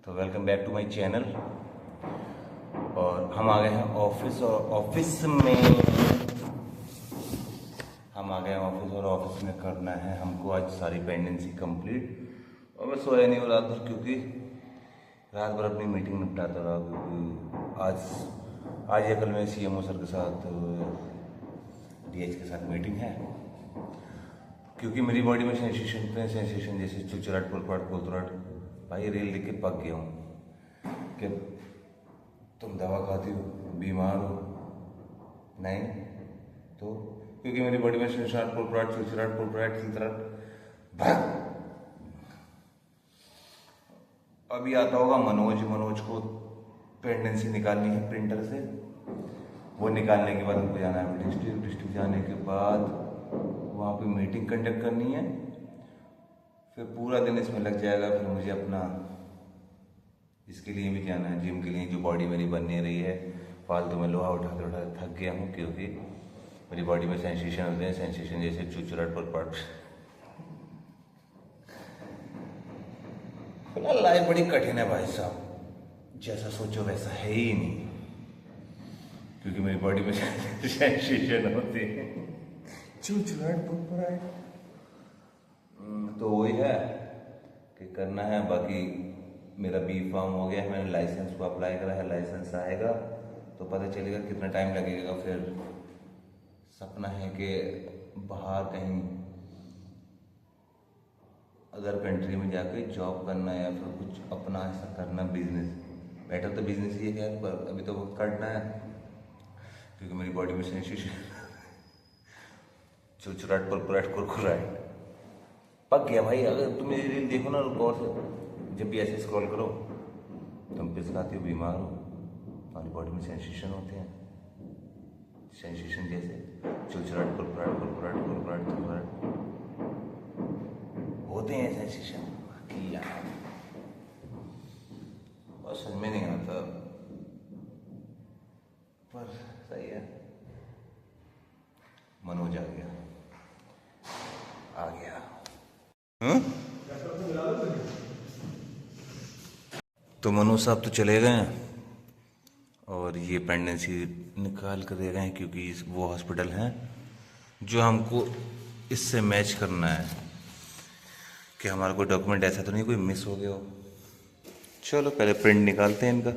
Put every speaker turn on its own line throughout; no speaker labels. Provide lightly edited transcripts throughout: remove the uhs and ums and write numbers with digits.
तो welcome back to my channel. और हम आ गए हैं ऑफिस, और ऑफिस में ऑफिस में करना है हमको आज सारी पेंडेंसी कंप्लीट। और मैं सोया नहीं हूँ रात भर, क्योंकि रात भर अपनी मीटिंग निपटाता रहा, क्योंकि आज या कल में सीएमओ सर के साथ, डीएच के साथ मीटिंग है। क्योंकि मेरी बॉडी में सेंसेशन जैसे चिड़चिड़ाहट, पुरपट, कोतराहट, भाई रेल देख के पक गया हूँ कि तुम दवा खाती हो, बीमार हो नहीं तो, क्योंकि मेरी बॉडी में सेंसेशन, पुरपट, चिड़चिड़ाहट, पुरपट, चिड़चिड़ाहट। अभी आता होगा मनोज को पेंडेंसी निकालनी है प्रिंटर से। वो निकालने के बाद हमको जाना है डिस्ट्रिक्ट जाने के बाद वहाँ पे मीटिंग कंडक्ट करनी है। फिर पूरा दिन इसमें लग जाएगा। फिर मुझे अपना इसके लिए भी जाना है, जिम के लिए, जो बॉडी मेरी बन नहीं रही है। फालतू में लोहा उठाते उठाते थक गया हूँ, क्योंकि मेरी बॉडी में सेंसेशन होते हैं, सेंसेशन जैसे चुचुराट पर। फिलहाल लाइफ बड़ी कठिन है भाई साहब, जैसा सोचो वैसा है ही नहीं, क्योंकि मेरी बॉडी में सेंसेशन होते हैं, चुचुराट पर। तो वही है कि करना है। बाकी मेरा बी फार्म हो गया है, मैंने लाइसेंस को अप्लाई करा है, लाइसेंस आएगा तो पता चलेगा कितना टाइम लगेगा। फिर सपना है कि बाहर कहीं अदर कंट्री में जाकर जॉब करना, या फिर कुछ अपना ऐसा करना, बिजनेस। बेटर तो बिजनेस ही है, पर अभी तो वो करना है, क्योंकि मेरी बॉडी में सेंसेशन चुचुराट, पुरपुराट, कुरकुराट पक गया भाई। अगर तुम मेरी रील देखो ना गौर से, जब भी ऐसे स्क्रॉल करो, तुम पिसकाती हो, बीमार हो, तुम्हारी बॉडी में सेंसेशन होते हैं, सेंसेशन जैसे चुचुराट, कुरकुराट, कुरकुराट, कुरकुराट, कुरकुराट होते हैं सेंसेशन। बाकी यार और समझ में नहीं आता, पर सही है। मनोज आ गया। तो मनोज साहब तो चले गए हैं, और ये पेंडेंसी निकाल कर दे गए हैं, क्योंकि वो हॉस्पिटल हैं जो हमको इससे मैच करना है, कि हमारा कोई डॉक्यूमेंट ऐसा तो नहीं कोई मिस हो गया हो। चलो पहले प्रिंट निकालते हैं इनका।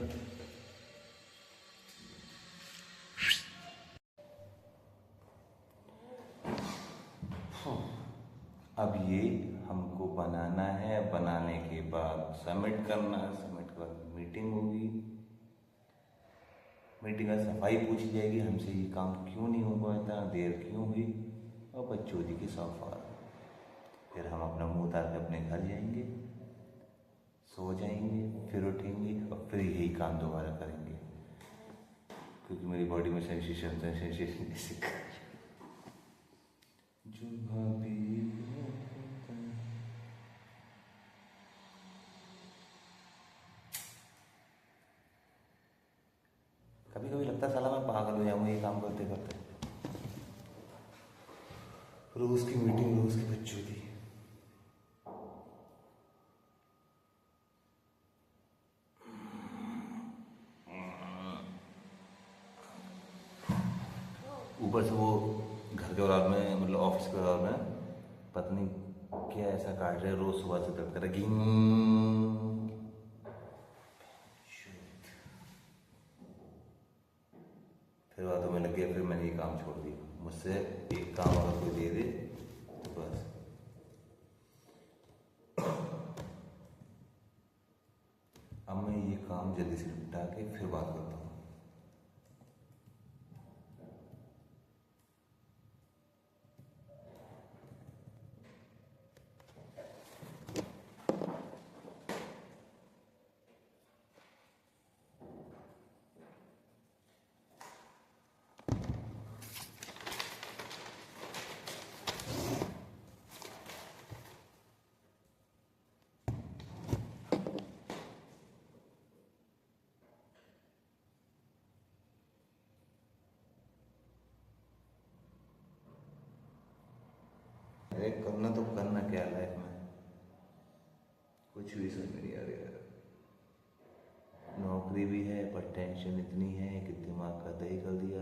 अब ये हमको बनाना है, बनाने के बाद सबमिट करना है, सबमिट के बाद मीटिंग होगी, मीटिंग में सफाई पूछी जाएगी हमसे, ये काम क्यों नहीं हो पाया था, देर क्यों हुई, और बच्चों की सफाई। फिर हम अपना मुंह उतार के अपने घर जाएंगे, सो जाएंगे, फिर उठेंगे और फिर यही काम दोबारा करेंगे, क्योंकि मेरी बॉडी में सेंसेशन जैसे जो भाभी कभी कभी लगता है साला मैं पागल हो जाऊंगा ये काम करते करते। रोज की मीटिंग, रोज की बच्चों की। ऊपर से वो घर के औलाद में, मतलब ऑफिस के औलाद में पता नहीं क्या ऐसा काट रहे, रोज सुबह से दर्द कर रहा है। फिर बातों में लग गया, फिर मैंने ये काम छोड़ दिया। मुझसे एक काम अगर कोई दे दे तो बस। अब मैं ये काम जल्दी से निपटा के फिर बात करता हूँ। अरे करना तो करना क्या लाइफ में, कुछ भी समझ नहीं आ रहा। नौकरी भी है पर टेंशन इतनी है कि दिमाग का दही कर दिया।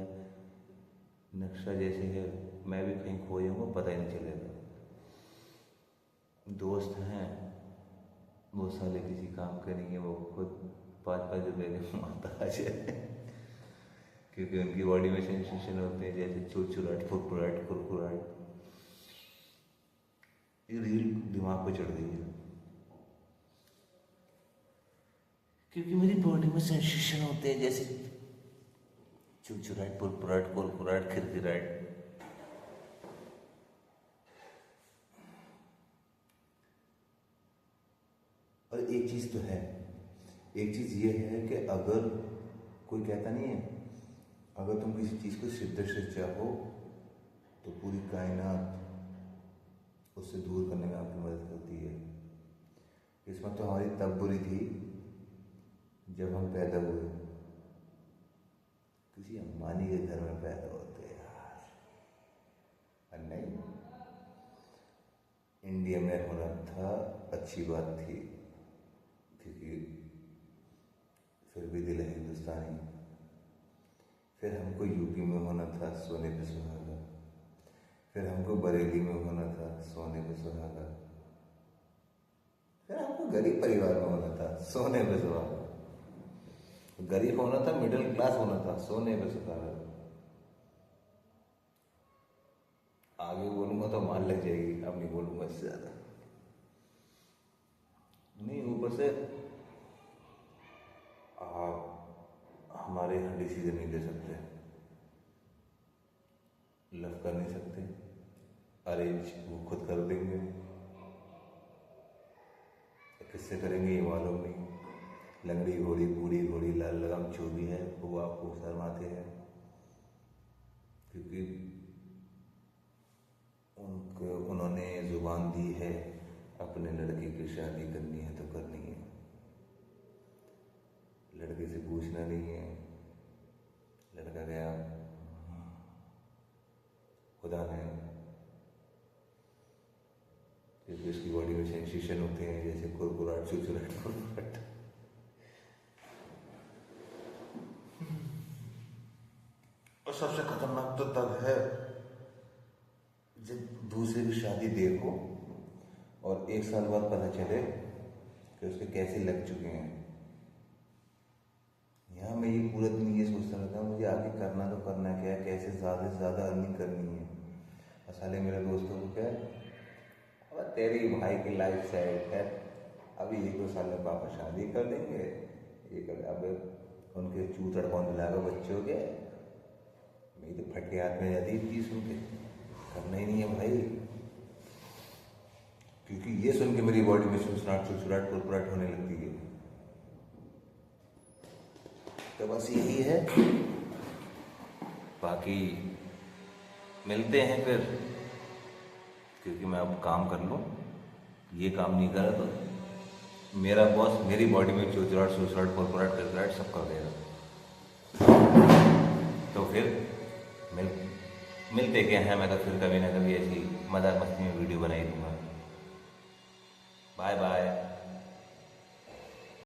नक्शा जैसे है, मैं भी कहीं खो जाऊँगा पता ही नहीं चलेगा। दोस्त हैं वो साले किसी काम के नहीं है, वो खुद 5-5 रुपये के मोहताज है क्योंकि उनकी बॉडी में सेंसेशन होते हैं जैसे चुरचुराहट, फुरफुराहट, कुरकुराहट। ये रील दिमाग पे चढ़ गई है क्योंकि मेरी बॉडी में सेंसेशन होते हैं जैसे चुरचुराहट, फुरफुराहट, कुरकुराहट, खिरखिराहट। और एक चीज़ तो है, एक चीज़ ये है कि अगर कोई कहता नहीं है, अगर तुम किसी चीज़ को शिद्दत से चाहो तो पूरी कायनात उससे दूर करने में आपकी मदद करती है। किस्मत तो हमारी तब बुरी थी जब हम पैदा हुए, किसी अंबानी के घर में पैदा होते यार। और नहीं, इंडिया में होना था अच्छी बात थी क्योंकि फिर भी दिल है हिंदुस्तानी। फिर हमको यूपी में होना था सोने पे सुहागा, फिर हमको बरेली में होना था सोने पे सुहागा, फिर हमको गरीब परिवार में होना था सोने पे सुहागा। गरीब होना था, मिडिल क्लास होना था, सोने पे सुहागा। आगे बोलूंगा तो मान लग जाएगी, अब नहीं बोलूंगा इससे ज्यादा। नहीं, ऊपर से आप हमारे यहाँ डिसीजन नहीं ले सकते, लव कर नहीं सकते, अरेंज वो खुद कर देंगे, किससे करेंगे ये मालूम नहीं। लंगड़ी घोड़ी, बूढ़ी घोड़ी, लाल लगाम जो भी है वो आपको शर्माते हैं क्योंकि उन्होंने जुबान दी है अपने लड़के की शादी करनी है तो करनी है, लड़के से पूछना नहीं है। लड़का गया, खुदा ने, क्योंकि उसकी बॉडी में सेंसेशन होते हैं जैसे कुरकुराहट, चुरचुराहट, कुरकुराहट। और सबसे खतरनाक तो तब है जब दूसरे की शादी देखो और 1 साल बाद पता चले कि उसके कैसे लग चुके हैं। यहाँ मैं ये पूरा दिन ये सोचता रहता हूँ मुझे आगे करना तो करना क्या है, कैसे ज़्यादा से ज़्यादा अर्निंग करनी है। और साले मेरे दोस्तों को क्या है, अब तेरी भाई की लाइफ सेट है, अभी 1-2 साल में पापा शादी कर देंगे, ये कर, अब उनके चूतड़ कौन दिलाएगा बच्चों के। मेरी तो फटके हाथ में जाती थी सुन के, करना ही नहीं है भाई, क्योंकि ये सुन के मेरी बॉडी में सुसराहट, सुसराहट, कुरकुराहट होने लगती है। तो बस यही है, बाकी मिलते हैं फिर, क्योंकि मैं अब काम कर लूँ। ये काम नहीं करा तो मेरा बॉस मेरी बॉडी में चुचराहट, सुसराहट, कुरकुराहट, करकुराहट सब कर देगा। तो फिर मिलते क्या हैं, मैं तो फिर कभी ना कभी ऐसी मजाक मस्ती में वीडियो बनाई दूंगा। Bye bye.